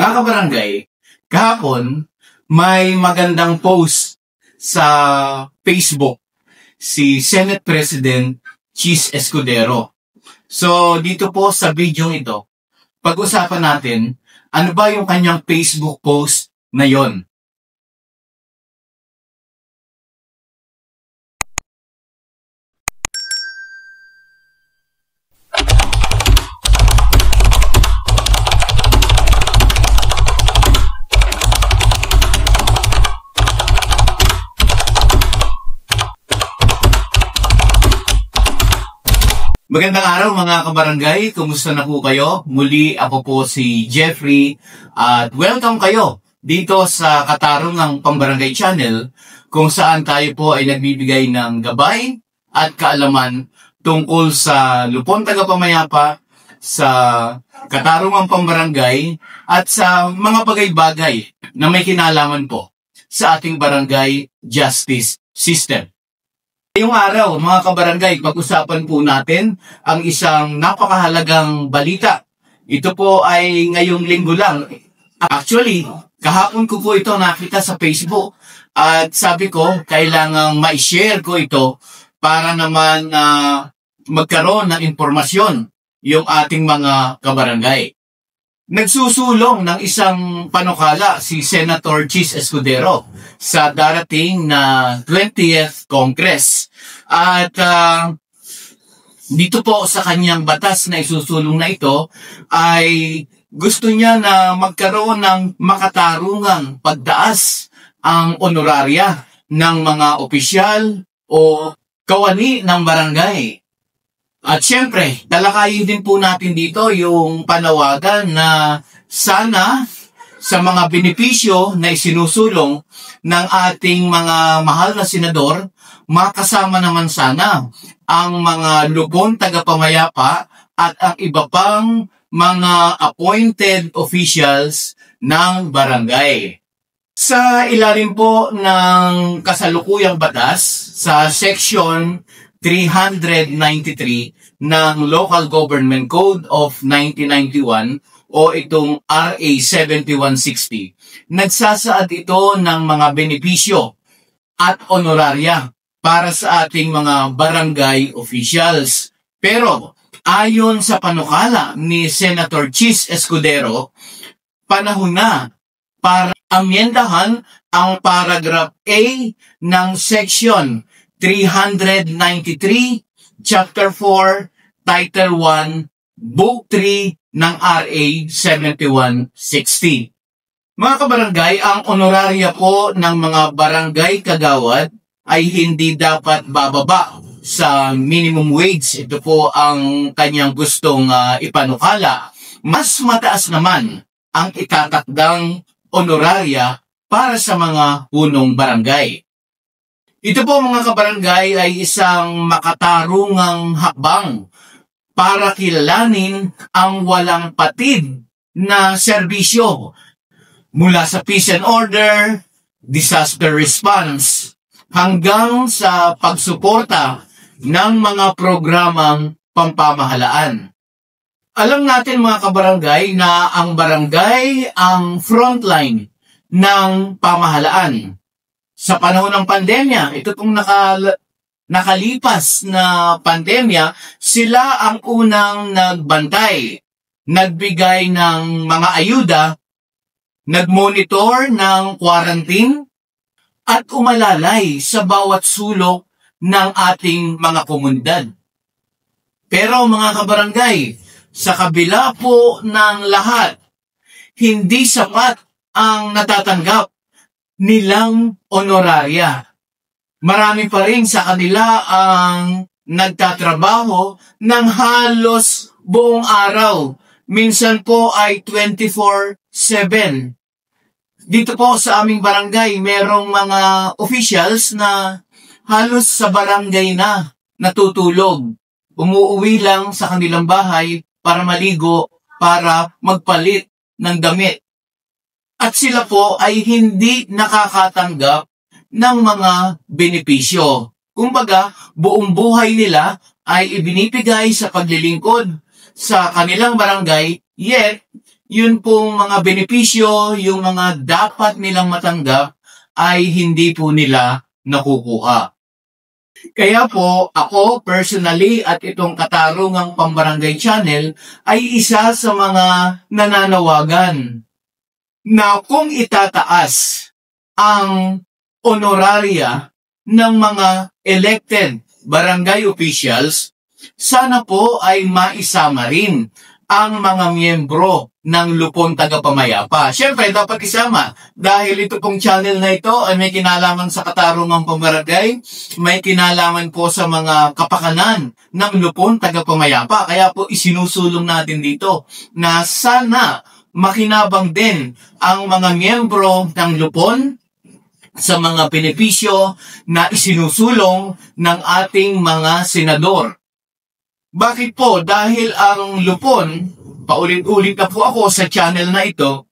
Mga kabarangay, kahapon may magandang post sa Facebook si Senate President Chis Escudero. So dito po sa video ito, pag-usapan natin ano ba yung kanyang Facebook post na yon. Magandang araw mga kabarangay, kumusta na po kayo? Muli ako po si Jeffrey at welcome kayo dito sa Katarungang Pambarangay Channel kung saan tayo po ay nagbibigay ng gabay at kaalaman tungkol sa lupon tagapamayapa, sa Katarungang Pambarangay at sa mga bagay-bagay na may kinalaman po sa ating barangay justice system. Ngayong araw, mga kabarangay, pag-usapan po natin ang isang napakahalagang balita. Ito po ay ngayong linggo lang. Actually, kahapon ko po ito nakita sa Facebook at sabi ko, kailangang ma-share ko ito para naman magkaroon ng impormasyon yung ating mga kabarangay. Nagsusulong ng isang panukala si Senator Chis Escudero sa darating na 20th Congress. At dito po sa kanyang batas na isusulong na ito ay gusto niya na magkaroon ng makatarungang pagtaas ang honoraria ng mga opisyal o kawani ng barangay. At syempre, talakayin din po natin dito yung panawagan na sana sa mga benepisyo na isinusulong ng ating mga mahal na senador, makasama naman sana ang mga lubon tagapamayapa at ang iba pang mga appointed officials ng barangay. Sa ilalim po ng kasalukuyang batas sa Section 393 ng Local Government Code of 1991 o itong RA 7160. Nagsasaad ito ng mga benepisyo at honoraria para sa ating mga barangay officials. Pero ayon sa panukala ni Senator Chis Escudero, panahon na para amyendahan ang paragraph A ng Section 393, Chapter 4, Title 1, Book 3 ng RA 7160. Mga kabarangay, ang honoraria po ng mga barangay kagawad ay hindi dapat bababa sa minimum wage. Ito po ang kanyang gustong ipanukala. Mas mataas naman ang itatakdang honoraria para sa mga punong barangay. Ito po mga kabarangay ay isang makatarungang hakbang para kilalanin ang walang patid na serbisyo mula sa peace and order, disaster response, hanggang sa pagsuporta ng mga programang pampamahalaan. Alam natin mga kabarangay na ang barangay ang frontline ng pamahalaan. Sa panahon ng pandemya, ito pong nakalipas na pandemya, sila ang unang nagbantay, nagbigay ng mga ayuda, nagmonitor ng quarantine, at umalalay sa bawat sulok ng ating mga komunidad. Pero mga kabarangay, sa kabila po ng lahat, hindi sapat ang natatanggap nilang honoraria. Marami pa rin sa kanila ang nagtatrabaho ng halos buong araw. Minsan po ay 24/7. Dito po sa aming barangay, merong mga officials na halos sa barangay na natutulog. Umuuwi lang sa kanilang bahay para maligo, para magpalit ng damit. At sila po ay hindi nakakatanggap ng mga benepisyo. Kumbaga, buong buhay nila ay ibinibigay sa paglilingkod sa kanilang barangay, yet yun pong mga benepisyo, yung mga dapat nilang matanggap ay hindi po nila nakukuha. Kaya po, ako personally at itong Katarungang Pambarangay Channel ay isa sa mga nananawagan na kung itataas ang honoraria ng mga elected barangay officials, sana po ay maisama rin ang mga miyembro ng Lupon Tagapamayapa. Siyempre, dapat isama dahil ito pong channel na ito ay may kinalaman sa Katarungang Pambarangay, may kinalaman po sa mga kapakanan ng Lupon Tagapamayapa. Kaya po isinusulong natin dito na sana makinabang din ang mga miyembro ng Lupon sa mga benepisyo na isinusulong ng ating mga senador. Bakit po? Dahil ang Lupon, paulit-ulit na po ako sa channel na ito,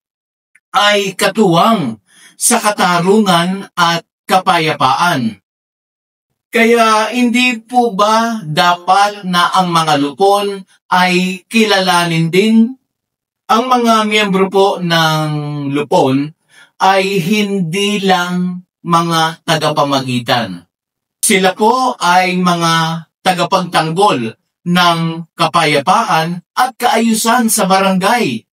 ay katuwang sa katarungan at kapayapaan. Kaya hindi po ba dapat na ang mga Lupon ay kilalanin din? Ang mga miyembro po ng Lupon ay hindi lang mga tagapamagitan. Sila po ay mga tagapagtanggol ng kapayapaan at kaayusan sa barangay.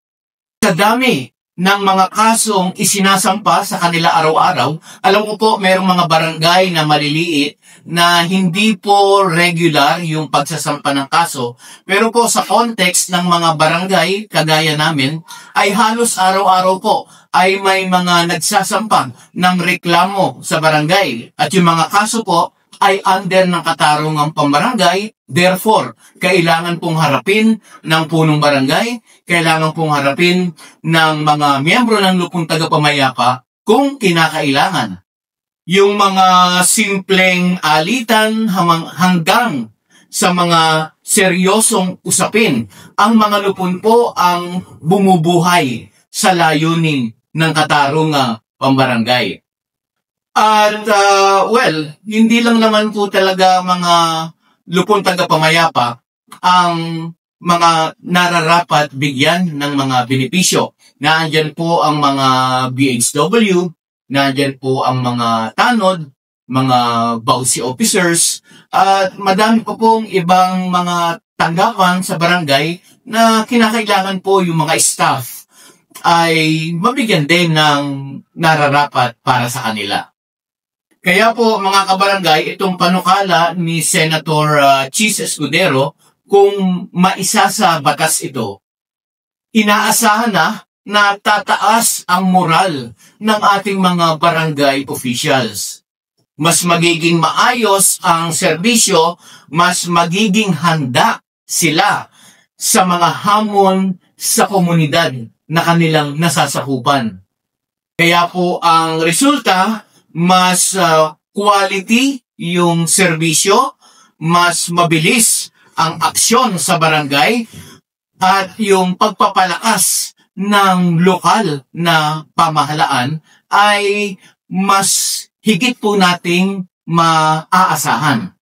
Sa dami ng mga kasong isinasampa sa kanila araw-araw, alam ko po mayroong mga barangay na maliliit na hindi po regular yung pagsasampa ng kaso. Pero po sa context ng mga barangay, kagaya namin, ay halos araw-araw po ay may mga nagsasampa ng reklamo sa barangay. At yung mga kaso po ay under ng Katarungang Pambarangay. Therefore, kailangan pong harapin ng punong barangay, kailangan pong harapin ng mga miyembro ng Lupon Tagapamayapa kung kinakailangan. Yung mga simpleng alitan hanggang sa mga seryosong usapin, ang mga Lupon po ang bumubuhay sa layunin ng Katarungang Pambarangay. At, hindi lang naman po talaga mga Lupon Tagapamayapa ang mga nararapat bigyan ng mga benepisyo. Naandyan po ang mga BHW, naandyan po ang mga tanod, mga bausi officers, at madami po pong ibang mga tanggapan sa barangay na kinakailangan po yung mga staff ay mabigyan din ng nararapat para sa kanila. Kaya po mga kabarangay, itong panukala ni Senator Chis Escudero, kung maisa sa batas ito, inaasahan na tataas ang moral ng ating mga barangay officials. Mas magiging maayos ang serbisyo, mas magiging handa sila sa mga hamon sa komunidad na kanilang nasasakupan. Kaya po ang resulta, mas quality yung serbisyo, mas mabilis ang aksyon sa barangay, at yung pagpapalakas ng lokal na pamahalaan ay mas higit po nating maaasahan.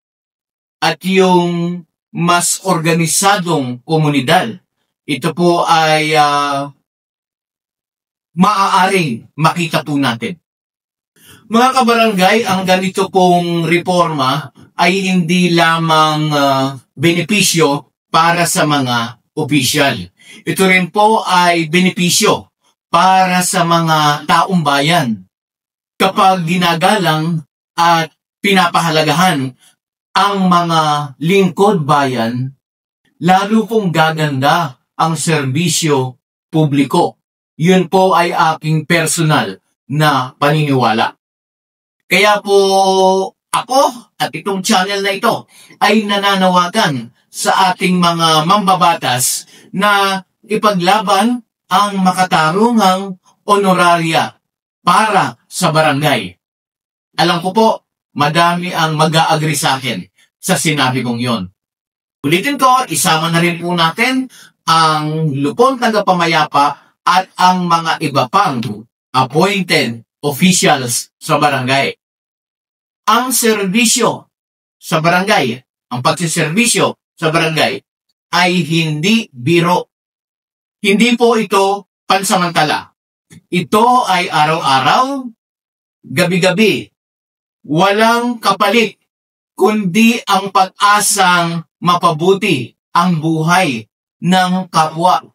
At yung mas organisadong komunidad, ito po ay maaaring makita po natin. Mga kabarangay, ang ganito pong reforma ay hindi lamang benepisyo para sa mga opisyal. Ito rin po ay benepisyo para sa mga taong bayan. Kapag ginagalang at pinapahalagahan ang mga lingkod bayan, lalo pong gaganda ang serbisyo publiko. Yun po ay aking personal na paniniwala. Kaya po ako at itong channel na ito ay nananawagan sa ating mga mambabatas na ipaglaban ang makatarungang honoraria para sa barangay. Alam ko po, madami ang mag-a-agree sa akin sa sinabi kong yon. Ulitin ko, isama na rin po natin ang Lupon Tagapamayapa at ang mga iba pang appointed officials sa barangay. Ang serbisyo sa barangay, ang pagsiservisyo sa barangay ay hindi biro. Hindi po ito pansamantala. Ito ay araw-araw, gabi-gabi. Walang kapalit, kundi ang pag-asang mapabuti ang buhay ng kapwa.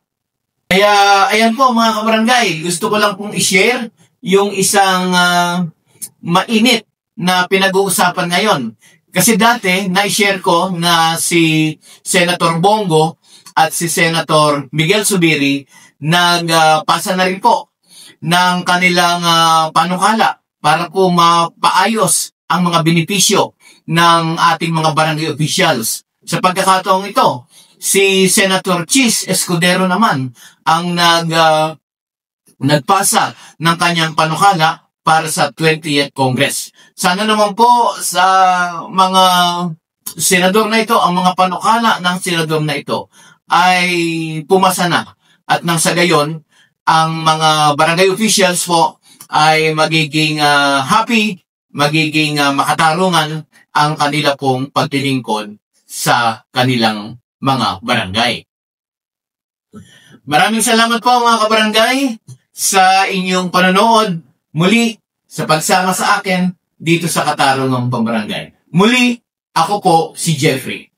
Kaya, ayan po mga kabarangay, gusto ko lang pong i-share yung isang mainit na pinag-uusapan ngayon. Kasi dati, na-share ko na si Senator Bongo at si Senator Miguel Zubiri nagpasa na rin po ng kanilang panukala para po mapaayos ang mga benepisyo ng ating mga barangay officials. Sa pagkakataong ito, si Senator Chis Escudero naman ang nagpasa ng kanyang panukala para sa 20th Congress. Sana naman po sa mga senador na ito, ang mga panukala ng senador na ito ay pumasa na. At nang sa gayon, ang mga barangay officials po ay magiging happy, magiging makatarungan ang kanila pong pagtilingkod sa kanilang mga barangay. Maraming salamat po mga kabarangay sa inyong panonood muli sa pagsama sa akin dito sa Katarungang Pambarangay. Muli, ako po si Jeffrey.